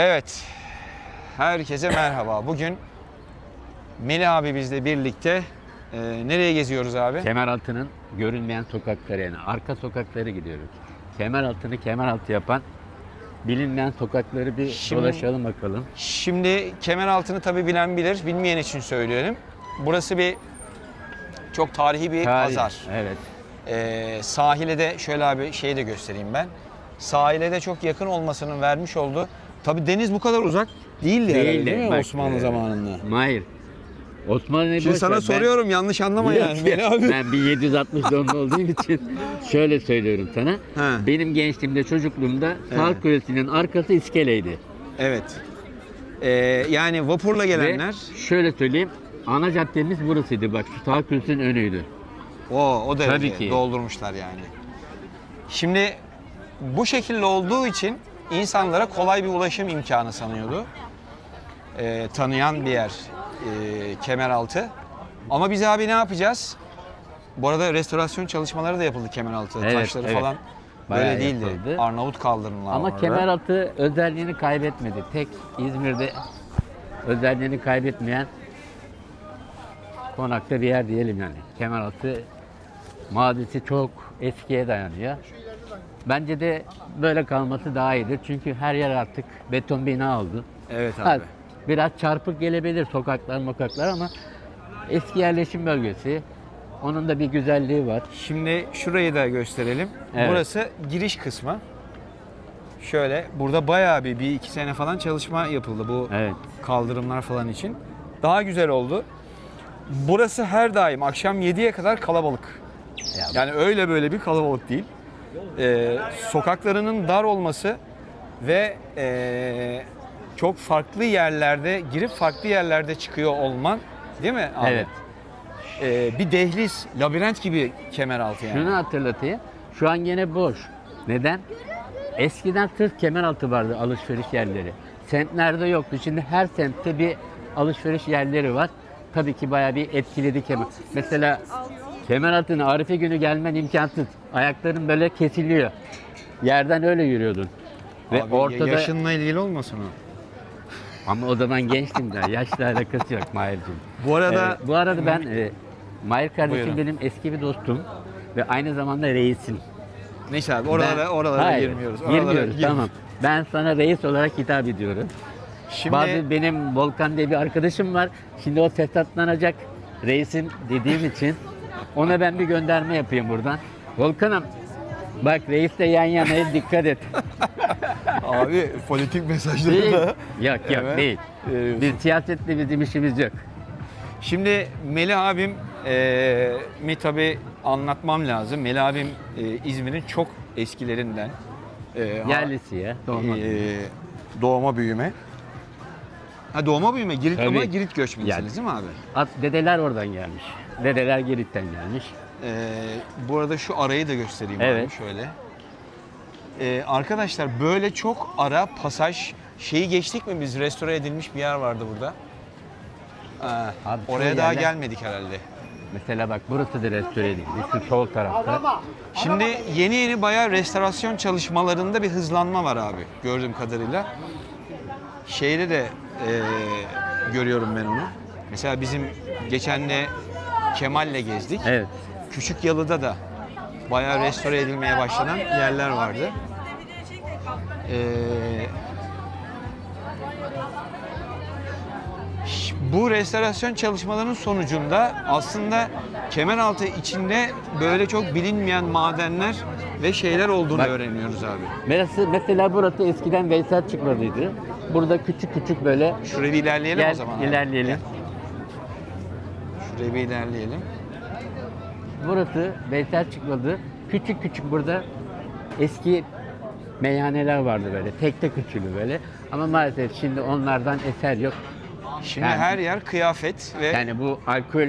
Evet, herkese merhaba. Bugün Melih abi bizle birlikte nereye geziyoruz abi? Kemeraltı'nın görünmeyen sokakları, yani arka sokakları gidiyoruz. Kemeraltı'nı kemeraltı yapan bilinmeyen sokakları bir dolaşalım bakalım. Şimdi Kemeraltı'nı tabii bilen bilir, bilmeyen için söyleyelim. Burası çok tarihi bir pazar. Evet. Sahile de şöyle abi şeyi de göstereyim ben. Sahile de çok yakın olmasının vermiş olduğu. Tabii deniz bu kadar uzak değildi herhalde, değil mi Bak, Osmanlı zamanında? Hayır. Osmanlı'yı Şimdi boş sana ver, soruyorum, yanlış anlama yani Melih abi. Ben 1760 doğumlu olduğum için şöyle söylüyorum sana. Ha. Benim gençliğimde, çocukluğumda Sağ Kulesi'nin arkası iskeleydi. Evet. Yani vapurla gelenler. Ve şöyle söyleyeyim, ana caddemiz burasıydı, bak şu Sağ Kulesi'nin önüydü. O derece Tabii ki. doldurmuşlar yani. Şimdi bu şekilde olduğu için insanlara kolay bir ulaşım imkanı sanıyordu. Tanıyan bir yer Kemeraltı. Ama biz abi ne yapacağız? Bu arada restorasyon çalışmaları da yapıldı Kemeraltı. Evet, Taşları evet. falan Bayağı böyle değildi. yapıldı. Arnavut kaldırımlar Ama vardı. Kemeraltı özelliğini kaybetmedi. Tek İzmir'de özelliğini kaybetmeyen konakta bir yer diyelim yani. Kemeraltı mazisi çok eskiye dayanıyor. Bence de böyle kalması daha iyidir. Çünkü her yer artık beton bina oldu. Evet Ha, abi. biraz çarpık gelebilir sokaklar ama eski yerleşim bölgesi. Onun da bir güzelliği var. Şimdi şurayı da gösterelim. Evet. Burası giriş kısmı. Şöyle burada bayağı bir iki sene falan çalışma yapıldı bu Evet. kaldırımlar falan için. Daha güzel oldu. Burası her daim akşam 7'ye kadar kalabalık. Yani öyle böyle bir kalabalık değil. Sokaklarının dar olması ve çok farklı yerlerde girip farklı yerlerde çıkıyor olman, değil mi abi? Evet. Bir dehliz, labirent gibi Kemeraltı yani. Şunu hatırlatayım. Şu an gene boş. Neden? Eskiden sırf Kemeraltı vardı, alışveriş yerleri. Semtlerde yoktu. Şimdi her semtte bir alışveriş yerleri var. Tabii ki bayağı bir etkiledi Kemer. Mesela Kemeraltı'na Arife günü gelmen imkansız. Ayakların böyle kesiliyor. Yerden öyle yürüyordun. Ve Abi, ortada... yaşınla ilgili olmasın o? Ama o zaman gençtim daha. Yaşla alakası yok Mahir'cim. Bu arada Ben Mahir kardeşim Buyurun. benim eski bir dostum ve aynı zamanda reisim. neyse abi oralara Hayır, girmiyoruz. Girmiyoruz, tamam. Ben sana reis olarak hitap ediyorum. Şimdi Bazı benim Volkan diye bir arkadaşım var. Şimdi o fesatlanacak reisim dediğim için ona ben bir gönderme yapayım buradan. Volkan'ım bak reisle yan yanaya dikkat et. abi politik mesajları Değil. da. Yok Evet. değil. Biz siyasetle bizim işimiz yok. Şimdi Melih abim mi tabii anlatmam lazım. Melih abim İzmir'in çok eskilerinden. Yerlisi ya. Doğma. Doğma büyüme. Ha doğma büyüme Girit Tabii. ama Girit göçmenisiniz Yani. değil mi abi? Dedeler oradan gelmiş. Dedeler Girit'ten gelmiş. Bu arada şu arayı da göstereyim Evet. abi şöyle. Arkadaşlar böyle çok ara pasaj şeyi geçtik mi biz? Restore edilmiş bir yer vardı burada. Abi, Oraya çoğu daha yerler- gelmedik herhalde. Mesela bak burası da restore edildi. Şu sol tarafta. Şimdi yeni bayağı restorasyon çalışmalarında bir hızlanma var abi gördüğüm kadarıyla. Şeyde de görüyorum ben onu. Mesela bizim geçen de Kemal'le gezdik. Evet. Küçük Yalı'da da bayağı restore edilmeye başlanan yerler vardı. Bu restorasyon çalışmalarının sonucunda aslında Kemeraltı içinde böyle çok bilinmeyen madenler ve şeyler olduğunu Bak. öğreniyoruz abi. Mesela burası eskiden Veysel Çıkmazı'ydı. Burada küçük küçük böyle Şuraya bir ilerleyelim gel o zaman abi. ilerleyelim. Gel. Şuraya bir ilerleyelim. Burası Veysel Çıkmazı. Küçük küçük burada eski meyhaneler vardı böyle. Tek tek küçülü böyle. Ama maalesef şimdi onlardan eser yok. Şimdi Yani- her yer kıyafet ve Yani bu alkol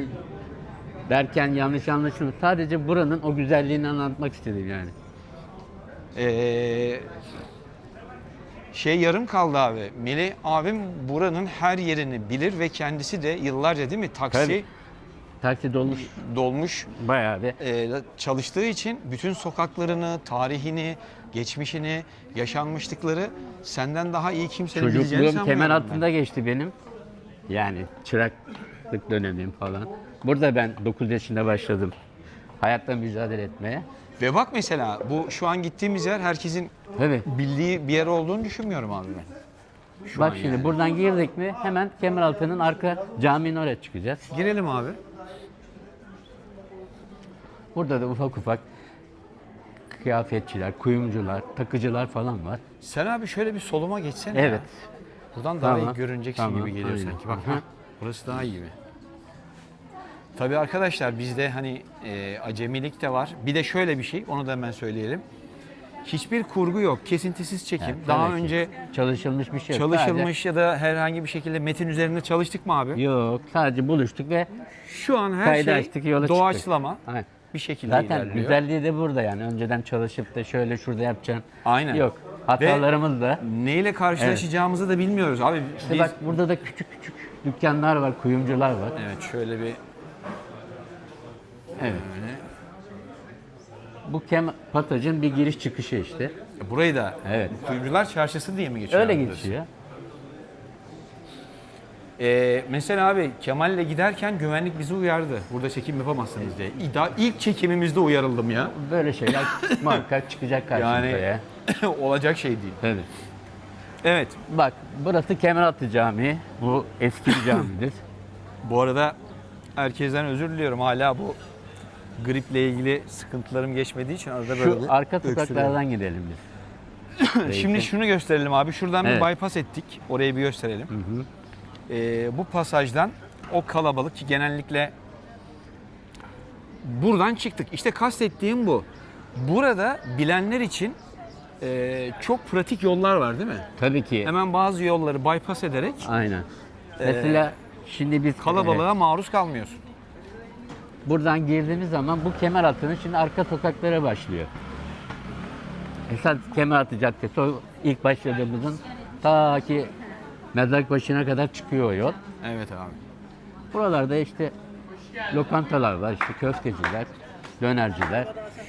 derken yanlış anlaşılma. Sadece buranın o güzelliğini anlatmak istedim yani. şey yarım kaldı abi. Melih abim buranın her yerini bilir ve kendisi de yıllarca değil mi taksi Tabii. Taksi dolmuş dolmuş bayağı bir. çalıştığı için bütün sokaklarını, tarihini, geçmişini, yaşanmışlıkları senden daha iyi kimsenin bileceğini Çocukluğum sanmıyorum kemer ben. altında geçti benim. Yani çıraklık dönemim falan. Burada ben 9 yaşında başladım hayatla mücadele etmeye. Ve bak mesela bu şu an gittiğimiz yer herkesin Evet. bildiği bir yer olduğunu düşünmüyorum abi ben. Şu Bak an şimdi yani. buradan girdik mi hemen Kemeraltı'nın arka caminin oraya çıkacağız. Girelim abi. Burada da ufak ufak kıyafetçiler, kuyumcular, takıcılar falan var. Sen abi şöyle bir soluma geçsene Evet. ya. Buradan daha Tamam, iyi görüneceksin tamam, gibi geliyor aynen. sanki. Bak Hı hı. burası daha iyi mi? Tabii arkadaşlar bizde hani acemilik de var. Bir de şöyle bir şey, onu da hemen söyleyelim. Hiçbir kurgu yok, kesintisiz çekim. Yani Daha tabii ki. önce Çalışılmış bir şey yok. çalışılmış ya da herhangi bir şekilde metin üzerinde çalıştık mı abi? Yok, sadece buluştuk ve Şu an her kaydı şey açtık, yola çıktık. doğaçlama Aynen. bir şekilde Zaten ilerliyor. güzelliği de burada yani. Önceden çalışıp da şöyle şurada yapacaksın. Aynen. Yok. Hatalarımız da. Neyle karşılaşacağımızı da bilmiyoruz abi. İşte Biz... bak burada da küçük küçük dükkanlar var, kuyumcular var. Evet şöyle bir Evet. Bu Patac'ın bir giriş çıkışı işte. burayı da Evet. Kuyumcular Çarşısı diye mi geçiyor? Öyle abi burası? geçiyor. Mesela abi Kemal'le giderken güvenlik bizi uyardı. Burada çekim yapamazsınız diye. Daha ilk çekimimizde uyarıldım ya. Böyle şeyler muhakkak çıkacak karşımıza Yani ya. olacak şey değil. Evet. Evet. Bak burası Kemeraltı Camii. Bu eski bir camidir. Bu arada herkesten özür diliyorum. Hala bu griple ilgili sıkıntılarım geçmediği için arada böyle Şu bir arka öksürüyorum. sokaklardan gidelim biz. Şimdi şunu gösterelim abi. Şuradan Evet. bir bypass ettik. Orayı bir gösterelim. Bu pasajdan o kalabalık ki genellikle buradan çıktık. İşte kastettiğim bu. Burada bilenler için çok pratik yollar var değil mi? Tabii ki. Hemen bazı yolları bypass ederek Aynen. Mesela şimdi biz kalabalığa maruz kalmıyorsun. buradan girdiğimiz zaman bu Kemeraltı'nın şimdi arka sokaklara başlıyor. Esas Kemeraltı Caddesi o ilk başladığımızın ta ki Mezarlıkbaşı'na kadar çıkıyor o yol. Evet abi. Buralarda işte lokantalar var, işte köfteciler, dönerciler.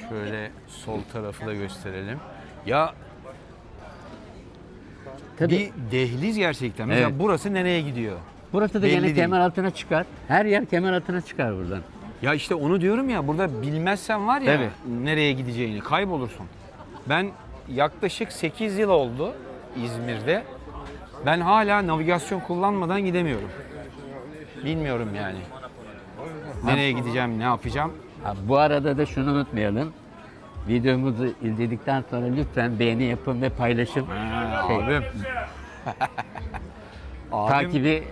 Şöyle sol tarafı da gösterelim. Ya Tabii bir dehliz gerçekten. Mesela Evet. burası nereye gidiyor? burası da belli gene değil. Kemeraltı'na çıkar. Her yer Kemeraltı'na çıkar buradan. Ya işte onu diyorum ya, burada bilmezsen var ya Evet. nereye gideceğini kaybolursun. Ben yaklaşık 8 yıl oldu İzmir'de. Ben hala navigasyon kullanmadan gidemiyorum. Bilmiyorum yani. Nereye gideceğim, ne yapacağım? Ha, bu arada da şunu unutmayalım. Videomuzu izledikten sonra lütfen beğeni yapın ve paylaşın. Abim. Abim Takibi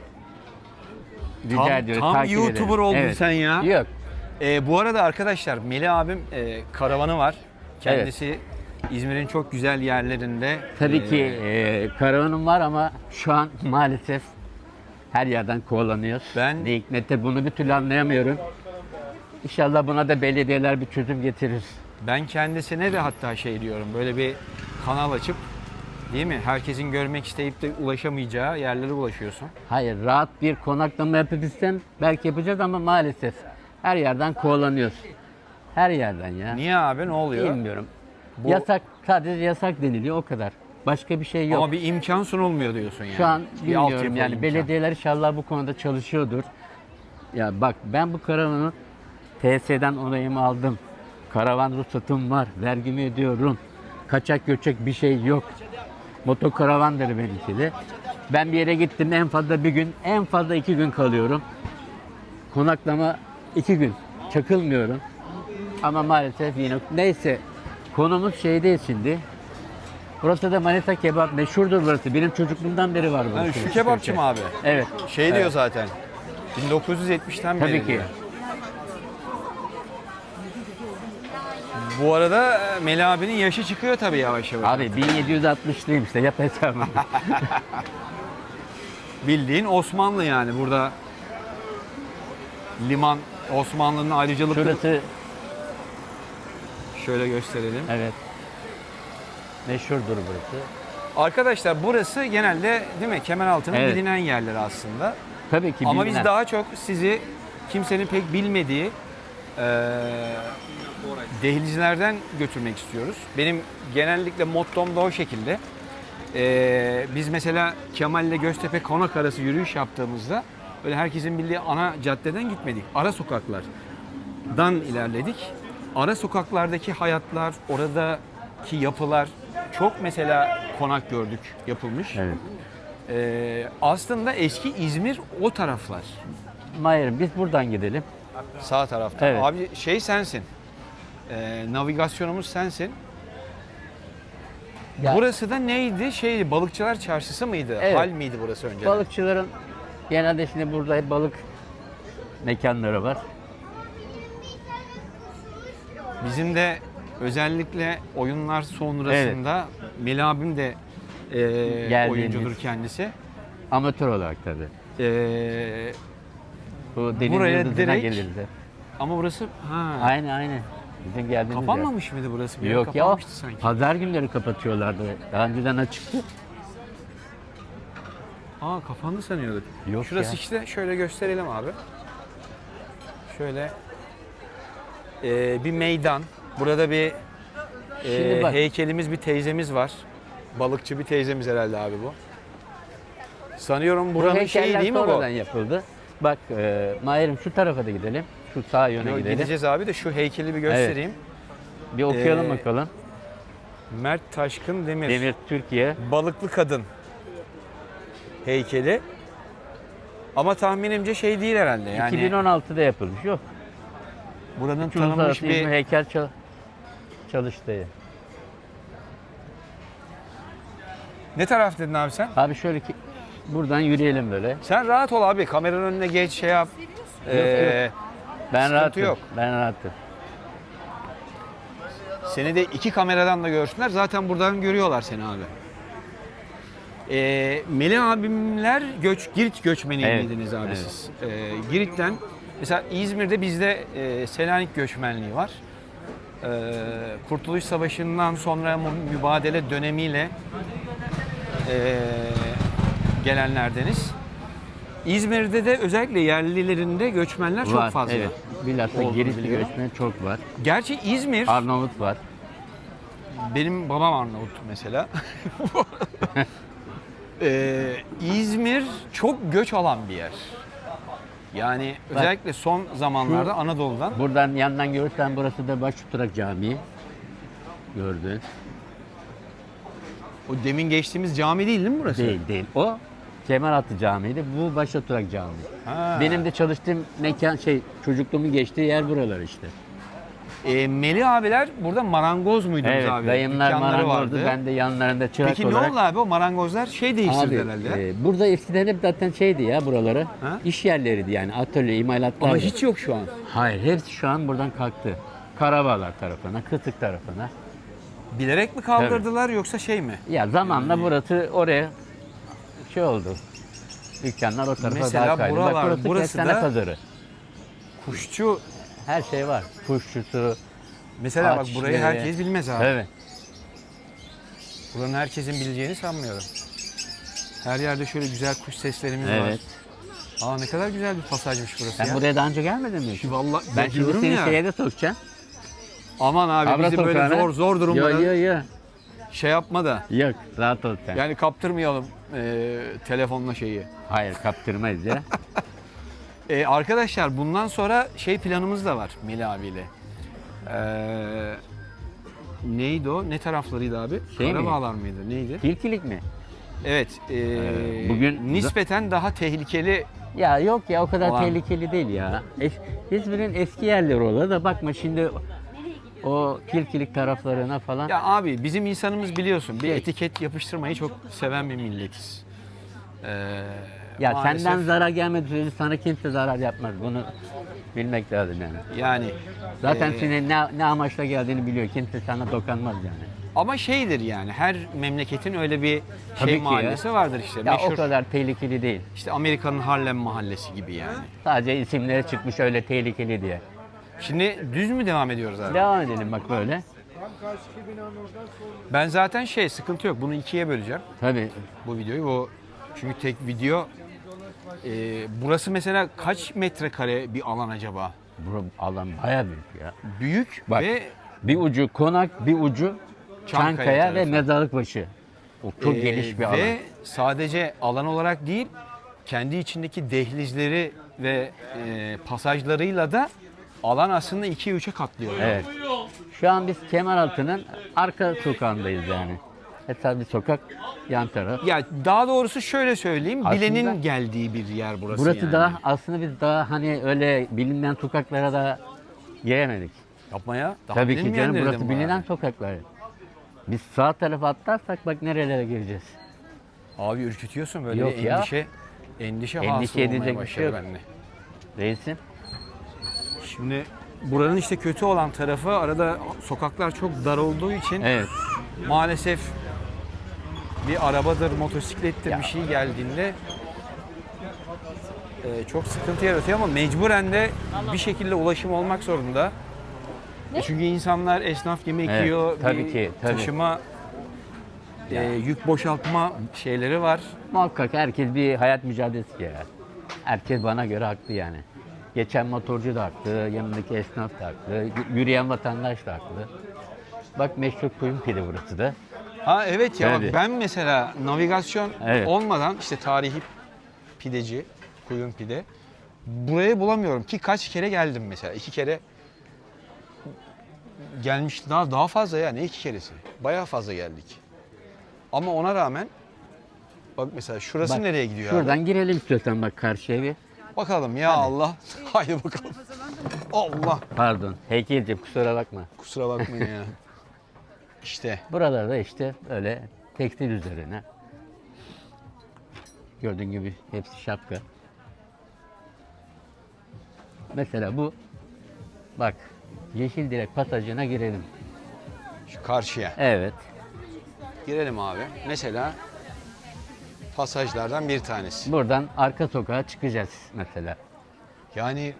rica ediyoruz. tam takip YouTuber edelim. oldun sen ya. Yok. Bu arada arkadaşlar Melih abim karavanı var. Kendisi İzmir'in çok güzel yerlerinde. Tabii ki karavanım var ama şu an maalesef her yerden kovalanıyoruz. Ben- Ne hikmetse bunu bir türlü anlayamıyorum. İnşallah buna da belediyeler bir çözüm getirir. Ben kendisine de hatta şey diyorum, böyle bir kanal açıp, değil mi? Herkesin görmek isteyip de ulaşamayacağı yerlere ulaşıyorsun. Hayır, rahat bir konaklama yapabilsen belki yapacağız ama maalesef her yerden kovalanıyoruz. Her yerden ya. Niye abi, ne oluyor? Bilmiyorum. Bu- Yasak, sadece yasak deniliyor o kadar. Başka bir şey yok. Ama bir imkan sunulmuyor diyorsun yani. Şu an Bir bilmiyorum altyapı yani imkan. belediyeler inşallah bu konuda çalışıyordur. Ya bak ben bu karavanı TSE'den onayımı aldım. Karavan ruhsatım var. Vergimi ödüyorum. Kaçak göçek bir şey yok. Motokaravandır benimki de. Ben bir yere gittim en fazla bir gün, en fazla 2 gün kalıyorum. Konaklama 2 gün. Çakılmıyorum. Ama maalesef yine neyse konumuz şey değil şimdi. Burası da Manisa kebap meşhurdur burası. Benim çocukluğumdan beri var burası. Yani şu kebapçı mı abi? Evet. Şey diyor zaten. 1970'ten beri Tabii ki. diyor. Bu arada Melih abinin yaşı çıkıyor tabii yavaş yavaş. Abi 1760'lıyım işte yap hesabını. Bildiğin Osmanlı yani burada. Liman, Osmanlı'nın ayrıcalıklı. Şurası Şöyle gösterelim. evet. Meşhurdur burası. Arkadaşlar burası genelde değil mi Kemeraltı'nın Evet. bilinen yerleri aslında. Tabii ki Ama bilinen. biz daha çok sizi kimsenin pek bilmediği dehlizlerden götürmek istiyoruz. Benim genellikle mottom da o şekilde. Biz mesela Kemal'le Göztepe Konak arası yürüyüş yaptığımızda böyle herkesin bildiği ana caddeden gitmedik. Ara sokaklardan ilerledik. Ara sokaklardaki hayatlar, oradaki yapılar çok mesela konak gördük yapılmış. Evet. Aslında eski İzmir o taraflar. Mahir'im biz buradan gidelim. Sağ tarafta. Evet. Abi şey sensin. Navigasyonumuz sensin. Ya- Burası da neydi? Balıkçılar Çarşısı mıydı? Evet. Hal miydi burası önceden? Balıkçıların genelde şimdi burada hep balık mekanları var. Bizim de özellikle oyunlar sonrasında Melih abim de Geldiğimiz. oyuncudur kendisi. Amatör olarak tabii. E, Bu deniz Buraya yıldızına direkt- gelirdi. ama burası Aynen. Bizim geldiğimiz yer. kapanmamış mıydı burası? Bir yer Yok ya, kapanmıştı sanki. pazar günleri kapatıyorlardı. Daha önceden açıktı. Kapandı sanıyorduk. Yok Şurası ya. işte, şöyle gösterelim abi. Şöyle bir meydan. Burada bir Şimdi bak. heykelimiz, bir teyzemiz var. Balıkçı bir teyzemiz herhalde abi bu. Sanıyorum Bu buranın şeyi heykeller değil mi bu? sonradan yapıldı. Bak Mahir'im şu tarafa da gidelim. Şu sağ yöne Yok, gidelim. gideceğiz abi de şu heykeli bir göstereyim. Bir okuyalım Ee, bakalım. Mert Taşkın Demir. Demir Türkiye. Balıklı kadın heykeli. Ama tahminimce şey değil herhalde. Yani 2016'da yapılmış. Yok. buranın tanınmış Uluslararası bir... İzmir Heykel Çalıştayı. Ne taraf dedin abi sen? Abi şöyle ki buradan yürüyelim böyle. Sen rahat ol abi. Kameranın önüne geç, şey yap. Yok. Ben Sıkıntı rahatım. yok. Ben rahatım. Seni de iki kameradan da görsünler. Zaten buradan görüyorlar seni abi. Melih abimler Girit göçmeni Evet, miydiniz abi evet. siz? Girit'ten mesela İzmir'de bizde Selanik göçmenliği var. Kurtuluş Savaşı'ndan sonra mübadele dönemiyle gelenlerdeniz. İzmir'de de özellikle yerlilerinde göçmenler çok Var, fazla. evet. Bilhassa olduğunu Giritli biliyorum. göçmen çok var. Gerçi İzmir, Arnavut var. benim babam Arnavut mesela. İzmir çok göç alan bir yer. Yani özellikle son zamanlarda Anadolu'dan. Buradan yandan görürsen burası da Başoturak Camii. Gördün. O demin geçtiğimiz cami değil mi burası? Değil. O Kemeraltı Camii'ydi. Bu Başoturak Camii. Ha. Benim de çalıştığım mekan çocukluğumun geçtiği yer buralar işte. Melih abiler burada marangoz muydunuz Evet, abi? dayımlar Dükkanları marangozdu. vardı. Ben de yanlarında çırak Peki olarak. ne oldu abi, o marangozlar değiştirdi Abi, herhalde. burada eskiden hep zaten ya buraları. Ha? İş yerleriydi yani atölye, imalatlar. Ama hiç yok şu an. Hayır, hepsi şu an buradan kalktı. Karabağlar tarafına, Kıtık tarafına. Bilerek mi kaldırdılar yoksa şey mi? Ya zamanla burası oraya oldu. Dükkanlar o tarafa Mesela daha kaydı. buralar, Bak burası kestane da- pazarı. Kuşçu. Her şey var. Kuşçusu. Mesela bak Ağaç burayı işleri. herkes bilmez abi. Evet. Buranın herkesin bileceğini sanmıyorum. Her yerde şöyle güzel kuş seslerimiz var. Evet. Ne kadar güzel bir pasajmış burası Sen ya. buraya daha önce gelmedin mi? Vallahi Ben ya şimdi diyorum seni ya. şeye de sokacağım. Aman abi Abra bizi böyle sokağına. zor durumlara Yok. şey yapma da. Yok, rahat ol sen. Yani kaptırmayalım telefonla şeyi. Hayır, kaptırmayız ya. Arkadaşlar bundan sonra planımız da var Melih abiyle. Neydi o? Ne taraflarıydı abi? Şey mi? Karabağlar mıydı? Neydi? Tilkilik mi? Evet. bugün- nispeten daha tehlikeli. Ya yok ya, o kadar Olan. tehlikeli değil ya. İzmir'in eski yerleri oralı da bakma şimdi o tilkilik taraflarına falan. Ya abi bizim insanımız biliyorsun bir Şey- etiket yapıştırmayı çok seven bir milletiz. Ya Maalesef senden zarar gelmediği sürece sana kimse zarar yapmaz. Bunu bilmek lazım yani. yani Zaten e, senin ne amaçla geldiğini biliyor. Kimse sana dokanmaz yani. ama şeydir yani her memleketin öyle bir Tabii ki ya. mahallesi vardır işte. Ya Meşhur o kadar tehlikeli değil. işte Amerika'nın Harlem mahallesi gibi yani. Sadece isimleri çıkmış öyle tehlikeli diye. Şimdi düz mü devam ediyoruz abi? Devam edelim bak böyle. Ben zaten sıkıntı yok. Bunu ikiye böleceğim Tabii. bu videoyu. Çünkü tek video Burası mesela kaç metrekare bir alan acaba? Bu alan bayağı büyük ya. Büyük Bak, ve bir ucu Konak, bir ucu Çankaya ve tarafı. Mezarlıkbaşı. O çok geniş bir alan. Ve sadece alan olarak değil, kendi içindeki dehlizleri ve pasajlarıyla da alan aslında 2'ye 3'e katlıyor. Evet. Şu an biz Kemeraltı'nın arka sokağındayız yani. Mesela bir sokak yan taraf. Ya daha doğrusu şöyle söyleyeyim, Aslında- bilenin geldiği bir yer burası, Burası yani. daha aslında biz daha hani öyle bilinmeyen sokaklara da giremedik. Yapma ya. Daha Tabii ki bilinmeyenleri canım, de burası mi var bilinen abi? sokaklar. Biz sağ tarafa atlarsak bak nerelere gireceğiz. Abi ürkütüyorsun böyle Yok bir ya. endişe Endişe hasıl olmaya edilecek bir şey başladı yok. bende. Reisim. Şimdi buranın işte kötü olan tarafı, arada sokaklar çok dar olduğu için Evet. maalesef bir arabadır, motosiklettir Ya. bir şey geldiğinde çok sıkıntı yaratıyor ama mecburen de bir şekilde ulaşım olmak zorunda. Çünkü insanlar esnaf yemek Evet, yiyor, tabii bir ki, tabii. taşıma, yük boşaltma şeyleri var. Muhakkak herkes bir hayat mücadelesi ya. Herkes bana göre haklı yani. Geçen motorcu da haklı, yanındaki esnaf da haklı, yürüyen vatandaş da haklı. Bak meşhur Kuyum Pide burası da. Ha evet ya, bak Tabii. ben mesela navigasyon Evet. olmadan işte tarihi pideci, Kuyum Pide burayı bulamıyorum ki kaç kere geldim mesela. 2 kere gelmiş, daha fazla ya, ne 2 keresi? Bayağı fazla geldik. Ama ona rağmen bak mesela şurası Bak, nereye gidiyor Şuradan abi? girelim istiyorsan bak karşıya bir. Bakalım ya Allah. Haydi bakalım. Allah. Pardon heykelciğim kusura bakma. Kusura bakmayın ya. İşte Buralarda işte öyle tekstil üzerine. Gördüğün gibi hepsi şapka. Mesela bu bak Yeşil Direk pasajına girelim. şu karşıya. Evet. Girelim abi. Mesela pasajlardan bir tanesi. Buradan arka sokağa çıkacağız mesela. Yani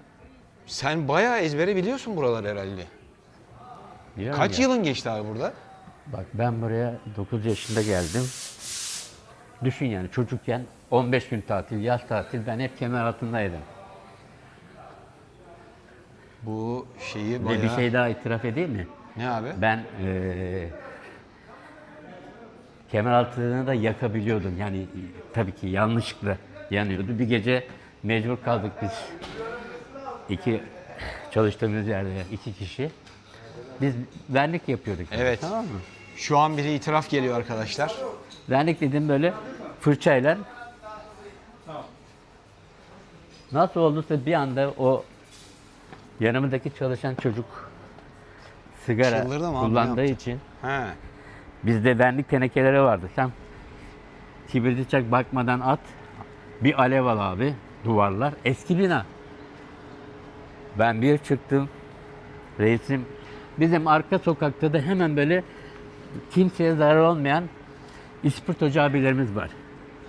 sen bayağı ezbere biliyorsun buraları herhalde. Diyorum Kaç ya, yılın geçti abi burada? bak ben buraya 9 yaşında geldim. Düşün yani çocukken 15 gün tatil, yaz tatil ben hep Kemeraltı'ndaydım. Bu şeyi Ve bayağı... bir şey daha itiraf edeyim mi? Ne abi? Ben Kemeraltı'nı da yakabiliyordum. Yani tabii ki yanlışlıkla yanıyordu. Bir gece mecbur kaldık biz. Çalıştığımız yerde 2 kişi. Biz vernik yapıyorduk. Evet. Tamam mı? Şu an biri itiraf geliyor arkadaşlar. Vernik dedim böyle fırçayla. Nasıl olduysa bir anda o yanımızdaki çalışan çocuk sigara Çıldırdı mı abi, kullandığı ne için He. bizde vernik tenekeleri vardı. Sen kibrit çak bakmadan at. Bir alev al abi. Duvarlar. Eski bina. Ben bir çıktım. Reisim bizim arka sokakta da hemen böyle kimseye zarar olmayan ispirtocu abilerimiz var.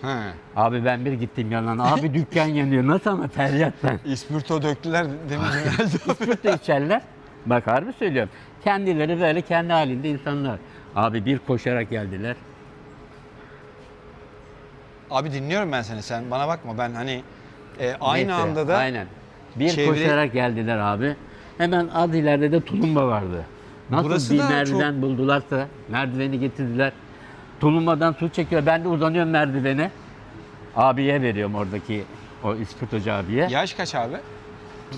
He. Abi ben bir gittim yanına. Abi dükkan yanıyor. Nasıl ama feryattan. İspirto döktüler demiş herhalde. İspirto içerler. Bak harbi söylüyorum. Kendileri böyle kendi halinde insanlar. Abi bir koşarak geldiler. Abi dinliyorum ben seni, sen bana bakma, ben hani aynı Neyse, anda da aynen. Bir çevre- koşarak geldiler abi. Hemen az ileride de tulumba vardı. Nasıl Burası bir da merdiven buldularsa merdiveni getirdiler. Tulumbadan su çekiyor. Ben de uzanıyorum merdivene. Abiye veriyorum oradaki o ispirtocu abiye. yaş kaç abi?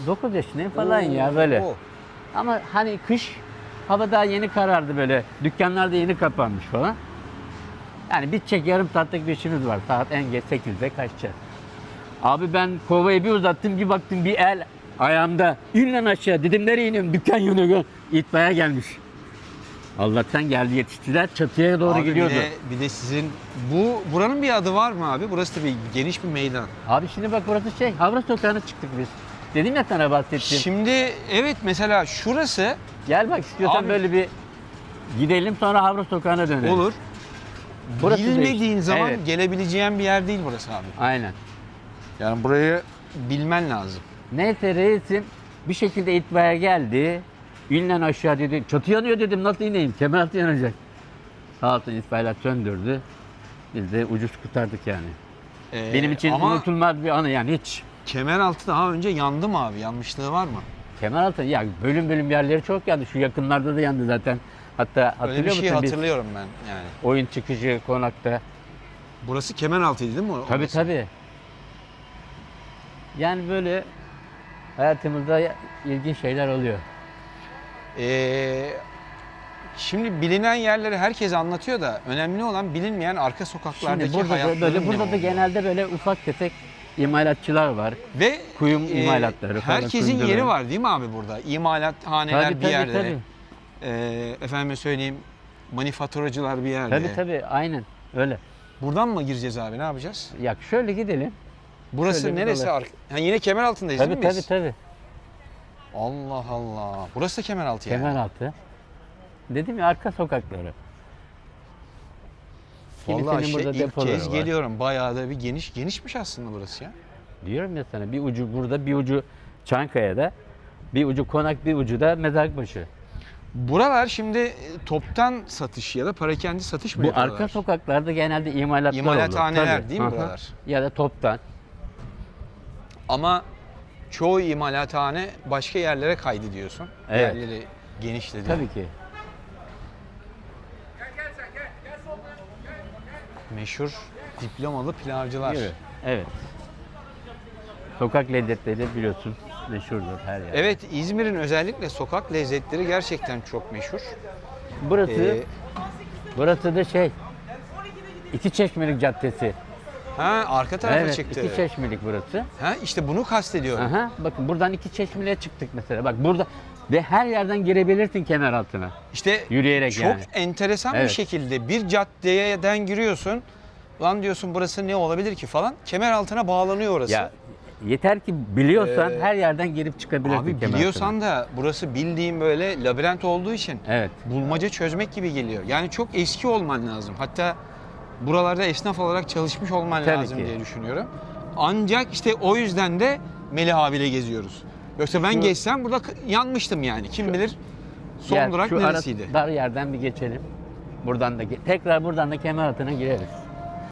9 yaşındayım falan ya böyle. Oo. Ama hani kış hava daha yeni karardı böyle. Dükkanlar da yeni kapanmış falan. Yani bitecek yarım saatlik bir işimiz var. Saat en geç 8'de kaçacağız. Abi ben kovayı bir uzattım, bir baktım bir el ayağımda. İn lan aşağı. Dedim nereye iniyorum? Dükkan yanıyor. İtfaiye gelmiş. Allah'tan geldi, yetiştiler. Çatıya doğru Abi gidiyordu. bir de sizin buranın bir adı var mı abi? Burası da bir geniş bir meydan. Abi şimdi bak burası Havra Sokağı'na çıktık biz. Dedim ya sana bahsettim. Şimdi evet, mesela şurası Gel bak istiyorsan Abi- böyle bir gidelim sonra Havra Sokağı'na dönelim. olur. Burası Bilmediğin değişik. zaman Evet. gelebileceğin bir yer değil burası abi. Aynen. Yani burayı bilmen lazım. Neyse reisim bir şekilde itfaiye geldi. İn lan aşağı dedi. Çatı yanıyor dedim. Nasıl ineyim? Kemeraltı yanacak. Sağ olsun itfaiyeler söndürdü. Biz de ucuz kurtardık yani. Benim için ama unutulmaz bir anı yani hiç. Kemeraltı daha önce yandı mı abi? Yanmışlığı var mı? Kemeraltı ya bölüm bölüm yerleri çok yandı. Şu yakınlarda da yandı zaten. Hatta Öyle hatırlıyor bir şey musun biz hatırlıyorum ben yani. oyun çıkışı konakta. Burası Kemeraltı'ydı değil mi? Tabii orası? tabii. Yani böyle hayatımızda ilginç şeyler oluyor. Şimdi bilinen yerleri herkes anlatıyor da önemli olan bilinmeyen arka sokaklardaki Şimdi burada da hayatların böyle ne burada da olduğu. genelde böyle ufak tefek imalatçılar var. Ve Kuyum imalatları falan, herkesin kuyumcuları. yeri var değil mi abi burada? İmalathaneler Tabii bir tabii yerde. tabii. Efendime söyleyeyim manifaturacılar bir yerde. Tabii tabii aynen öyle. Buradan mı gireceğiz abi? Ne yapacağız? Ya şöyle gidelim. Burası Şöyle bir neresi? dolaşalım. Ha, yine Kemeraltı'ndayız Tabii değil mi tabii biz? tabii. Allah Allah. Burası da Kemeraltı yani. Kemeraltı. Dedim ya arka sokakları. Vallahi Kimisinin burada ilk depoları kez var. geliyorum. Bayağı da bir genişmiş aslında burası ya. Diyorum ya sana bir ucu burada bir ucu Çankaya'da bir ucu Konak bir ucu da Mezarbaşı. Buralar şimdi toptan satış ya da parakende satış mı Bu yapıyorlar? arka sokaklarda genelde imalatlar olur. İmalathaneler Tabii. değil mi Hı hı. buralar? Ya da toptan. Ama çoğu imalathane başka yerlere kaydı diyorsun. Evet. Yerleri genişledi. Tabii ki. Meşhur diplomalı pilavcılar. Yürü. Evet. Sokak lezzetleri biliyorsun meşhurdur her yer. Evet, İzmir'in özellikle sokak lezzetleri gerçekten çok meşhur. Burası Ee, burası da şey İki Çeşmelik Caddesi. ha arka tarafa Evet, çıktı. İki Çeşmelik burası. Ha işte bunu kastediyorum. Aha, bakın buradan İki Çeşmelik'e çıktık mesela. Bak burada ve her yerden girebilirsin Kemeraltı'na. İşte Yürüyerek çok yani. enteresan bir Evet. şekilde bir caddeden giriyorsun. Lan diyorsun burası ne olabilir ki falan. Kemeraltı'na bağlanıyor orası. Ya yeter ki biliyorsan Ee, her yerden girip çıkabilirsin Abi Kemeraltı'na. biliyorsan da burası bildiğim böyle labirent olduğu için Evet. bulmaca çözmek gibi geliyor. Yani çok eski olman lazım. Hatta buralarda esnaf olarak çalışmış olman Tabii lazım ki. diye düşünüyorum. Ancak işte o yüzden de Melih abiyle geziyoruz. Yoksa ben Şu- geçsem burada yanmıştım yani. Kim bilir son Gel, durak şu neresiydi? dar yerden bir geçelim. Buradan da tekrar buradan da Kemeraltı'na gireriz.